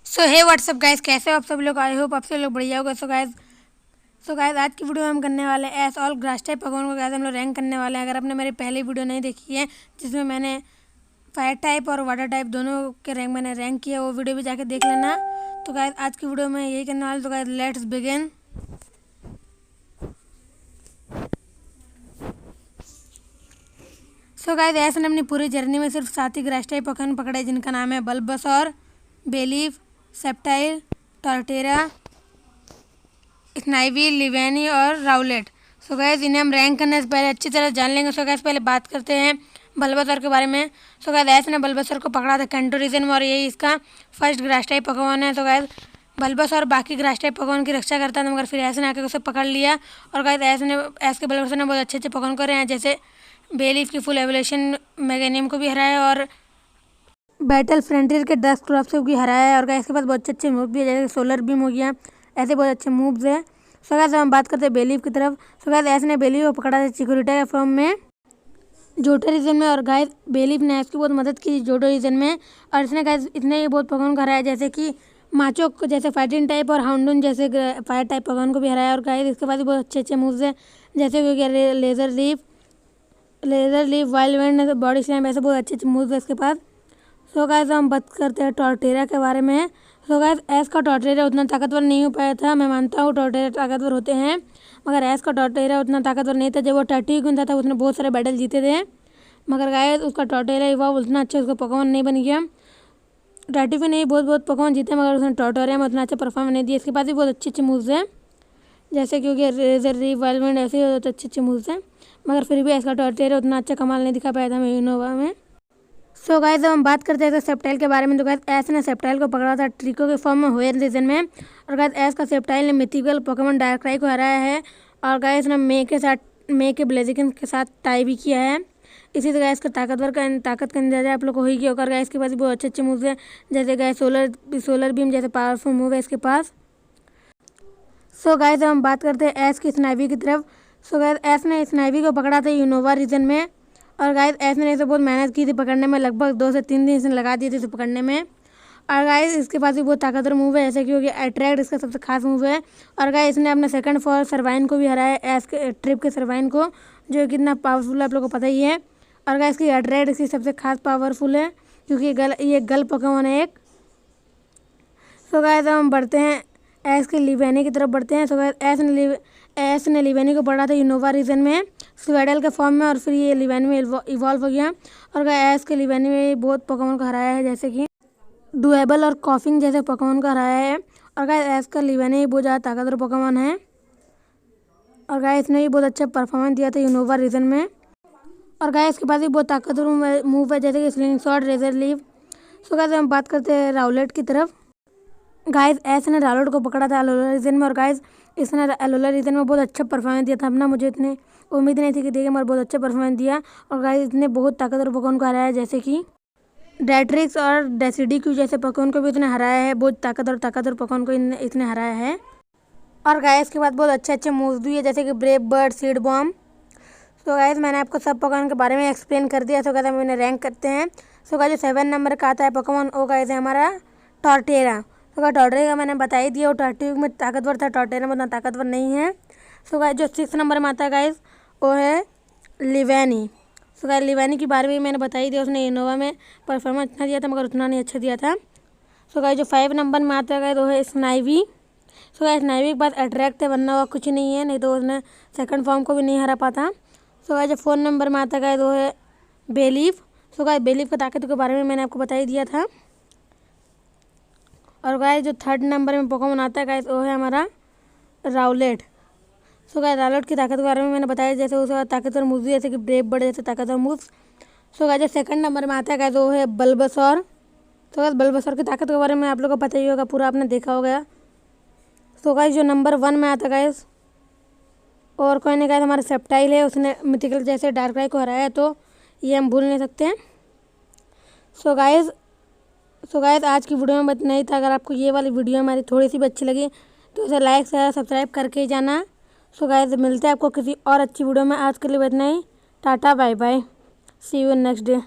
सो हे WhatsApp guys, कैसे हो आप सब लोग। आई होप आप सब लोग बढ़िया होगा। सो गाइस आज की वीडियो में हम करने वाले हैं S all grass type Pokemon को गाइस हम लोग रैंक करने वाले हैं। अगर आपने मेरी पहली वीडियो नहीं देखी है जिसमें मैंने फायर टाइप और वाटर टाइप दोनों के रैंक मैंने रैंक किया, वो वीडियो भी जाके देख लेना। तो गाइस आज की वीडियो में यही करने वाले। तो guys let's begin. So guys ऐसे ने अपनी पूरी जर्नी में सिर्फ 7 ही ग्रास टाइप पोकेमॉन पकड़े, जिनका नाम है बल्बासौर, बेलीफ, सेप्टाइल, टॉर्टेरा, स्नाइवी, लिवेनी और राउलेट। सो गाइस इन्हें हम रैंक करने से पहले अच्छी तरह जान लेंगे। सो गाइस पहले बात करते हैं बल्बासौर के बारे में। सो गाइस ऐसे ने बल्बासौर को पकड़ा था कैंटो रीजन में और यही इसका फर्स्ट ग्रास टाइप पोकेमॉन है। तो गाइस बल्बासौर बाकी ग्रास टाइप पोकेमॉन की रक्षा करता था, मगर फिर ऐसे ने आके उसे पकड़ लिया। और गाइस ऐसे बल्बासौर ने बहुत अच्छे पोकेमॉन को रहे हैं, जैसे बेलीफ की फुल एवोल्यूशन मेगानियम को भी हराया और बैटल फ्रंटियर के डस्ट क्रॉप से भी हराया है। और गाइस इसके पास बहुत अच्छे मूव भी है, जैसे सोलर बीम हो गया, ऐसे बहुत अच्छे मूव्स है। सो गाइस हम बात करते हैं बेलीफ की तरफ। सो गाइस ऐसे ने बेलीफ को पकड़ा था चिकोरिटा के फॉर्म में जोटो रीजन में, और गाइस बेलीफ ने इसकी बहुत मदद की जोटो रीजन में। और इसने गाइस इतने ही बहुत पोकेमॉन को हराया, जैसे कि माचो जैसे फाइटिंग टाइप और हाउंडून जैसे फायर टाइप पोकेमॉन को भी हराया। और गाइस इसके पास भी बहुत अच्छे मूव्स हैं, जैसे कि हो गया laser leaf, wild wind, body slam, ऐसे बहुत अच्छे मूव्स है इसके पास। सो गाइस हम बात करते हैं टॉर्टेरा के बारे में। सो गाइस एस का टॉर्टेरा उतना ताकतवर नहीं हो पाया था। मैं मानता हूँ टॉर्टेरा ताकतवर होते हैं, मगर एस का टॉर्टेरा उतना ताकतवर नहीं था। जब वो टर्टिग्यून था उसने बहुत सारे बैटल जीते थे, मगर गाइस उसका टॉर्टेरा इवॉल्व उतना अच्छा उसका पोकेमॉन नहीं बन गया। टर्टिग्यून नहीं बहुत पोकेमॉन जीते, मगर उसने टॉर्टेरा में उतना अच्छा परफॉर्म नहीं दिया। इसके पास भी बहुत अच्छे मूव्स हैं, जैसे क्योंकि लेज़र लीफ, वाइल्ड विंड, ऐसे बहुत अच्छे मूव्स हैं, मगर फिर भी इसका टॉर्टेरा उतना अच्छा कमाल नहीं दिखा पाया था यूनोवा में। सो गाइस अब हम बात करते हैं सेप्टाइल के बारे में। तो गाइस एस ने सेप्टाइल को पकड़ा था ट्रिको के फॉर्म में होयर रीजन में, और गाइस एस का सेप्टाइल ने मिथिकल पोकेमॉन डार्कराई को हराया है। और गाइस ने मे के ब्लेजिकन के साथ टाई भी किया है। इसी से गाइस का ताकत का अंदाजा आप लोग को हो ही गया होगा। गाइस के पास भी बहुत अच्छे मूव्स हैं, जैसे गाइस सोलर बीम जैसे पावरफुल मूव है इसके पास। सो गाइस हम बात करते हैं एस की स्नाइवी की तरफ। सो गाइस एस ने स्नाइवी को पकड़ा था यूनोवा रीजन में, और गाइस एस ने इसे बहुत मेहनत की थी पकड़ने में, लगभग 2 से 3 दिन इसने लगा दिए थे इसे पकड़ने में। और गाइस इसके पास भी बहुत ताकतवर मूव है, जैसे कि हो गया अट्रैक्ट इसका सबसे खास मूव है। और गाइस इसने अपने सेकंड फॉर सर्वाइन को भी हराया, एस के ट्रिप के सर्वाइन को, जो कितना पावरफुल है आप लोग को पता ही है। और गाइस इसकी अट्रैक्ट इसकी सबसे खास पावरफुल है, क्योंकि ये गल पोकेमॉन है एक। सो गाइस हम बढ़ते हैं एस के लिवेनी की तरफ बढ़ते हैं। सो गाइस एस ने लिवेनी को पढ़ा था यूनोवा रीजन में स्वेडल के फॉर्म में, और फिर ये लिवेनी में इवॉल्व हो गया। और गाइस एस के लिवेनी में बहुत पोकेमॉन को हराया है, जैसे कि डुएबल और कॉफिंग जैसे पोकेमॉन को हराया है। और गाइस एस का लिवेनी बहुत ज़्यादा ताकतवर पोकेमॉन है, और गाइस इसने भी बहुत अच्छा परफॉर्मेंस दिया था यूनोवा रीजन में। और गाइस के पास भी बहुत ताकतवर मूव है, जैसे कि sling shot, laser leaf. So guys हम बात करते हैं राउलेट की तरफ। गाइस एस ने राउलेट को पकड़ा था एलोला रीजन में, और गाइस इसने एलोला रीजन में बहुत अच्छा परफॉर्मेंस दिया था। अपना मुझे इतनी उम्मीद नहीं थी कि देगा, मगर बहुत अच्छा परफॉर्मेंस दिया। और गाइस इसने बहुत ताकतवर पोकेमॉन को हराया है, जैसे कि डेट्रिक्स और डेसिडिक्यू जैसे पोकेमॉन को भी इसने हराया है। बहुत ताकतवर पोकेमॉन को इसने हराया है। और गाइस के बाद बहुत अच्छे मूव्स भी है, जैसे कि brave bird, seed bomb. So guys मैंने आपको सब पोकेमॉन के बारे में एक्सप्लेन कर दिया। सो गाइस हम इन्हें रैंक करते हैं। सो गाइस जो 7 नंबर का आता है पोकेमॉन, वो गाइस है हमारा टॉर्टेरा। तो गाइस टॉर्टेरा का मैंने बता ही दिया, वो टर्टिग्यून में ताकतवर था, टॉर्टेरा में उतना ताकतवर नहीं है। सो गाइस जो 6 नंबर में आता है गाइस, वो है लिवेनी। सो गाइस लिवेनी के बारे में मैंने बता ही दिया, उसने इनोवा में परफॉर्मेंस इतना दिया था, मगर उतना नहीं अच्छा दिया था। सो गाइस जो 5 नंबर में आता है गाइस, वो है स्नाइवी। सो गाइस स्नाइवी के पास अट्रैक्ट है, वरना हुआ कुछ नहीं है, नहीं तो उसने सेकंड फॉर्म को भी नहीं हरा पाता। सो गाइस जो 4 नंबर में आता है गाइस, वो है बेलीफ। सो गाइस बेलीफ की ताकत के बारे में मैंने आपको बता ही दिया था। और गाइस जो 3rd नंबर में पोकेमॉन आता है गाइस, वो है हमारा राउलेट। सो गाइस राउलेट की ताकत के बारे में मैंने बताया, जैसे उसका ताकतवर मूव्स जैसे कि ब्रेव बर्ड जैसे ताकतवर मूव्स। सो गाइस जो 2nd नंबर में आता है गाइस, वो है बल्बासौर। तो गाइस बल्बासौर की ताकत के बारे में आप लोगों को पता ही होगा, पूरा आपने देखा होगा। सो गाइस जो नंबर 1 में आता है गाइस, और कोई नहीं गाइस हमारा सेप्टाइल है, उसने मिथिकल जैसे डार्कराई को हराया है, तो ये हम भूल नहीं सकते हैं। सो गाइस आज की वीडियो में बस नहीं था। अगर आपको ये वाली वीडियो हमारी थोड़ी सी भी अच्छी लगी तो इसे लाइक शेयर सब्सक्राइब करके ही जाना। सो गाइस मिलते हैं आपको किसी और अच्छी वीडियो में। आज के लिए बस नहीं, tata bye bye, see you next day.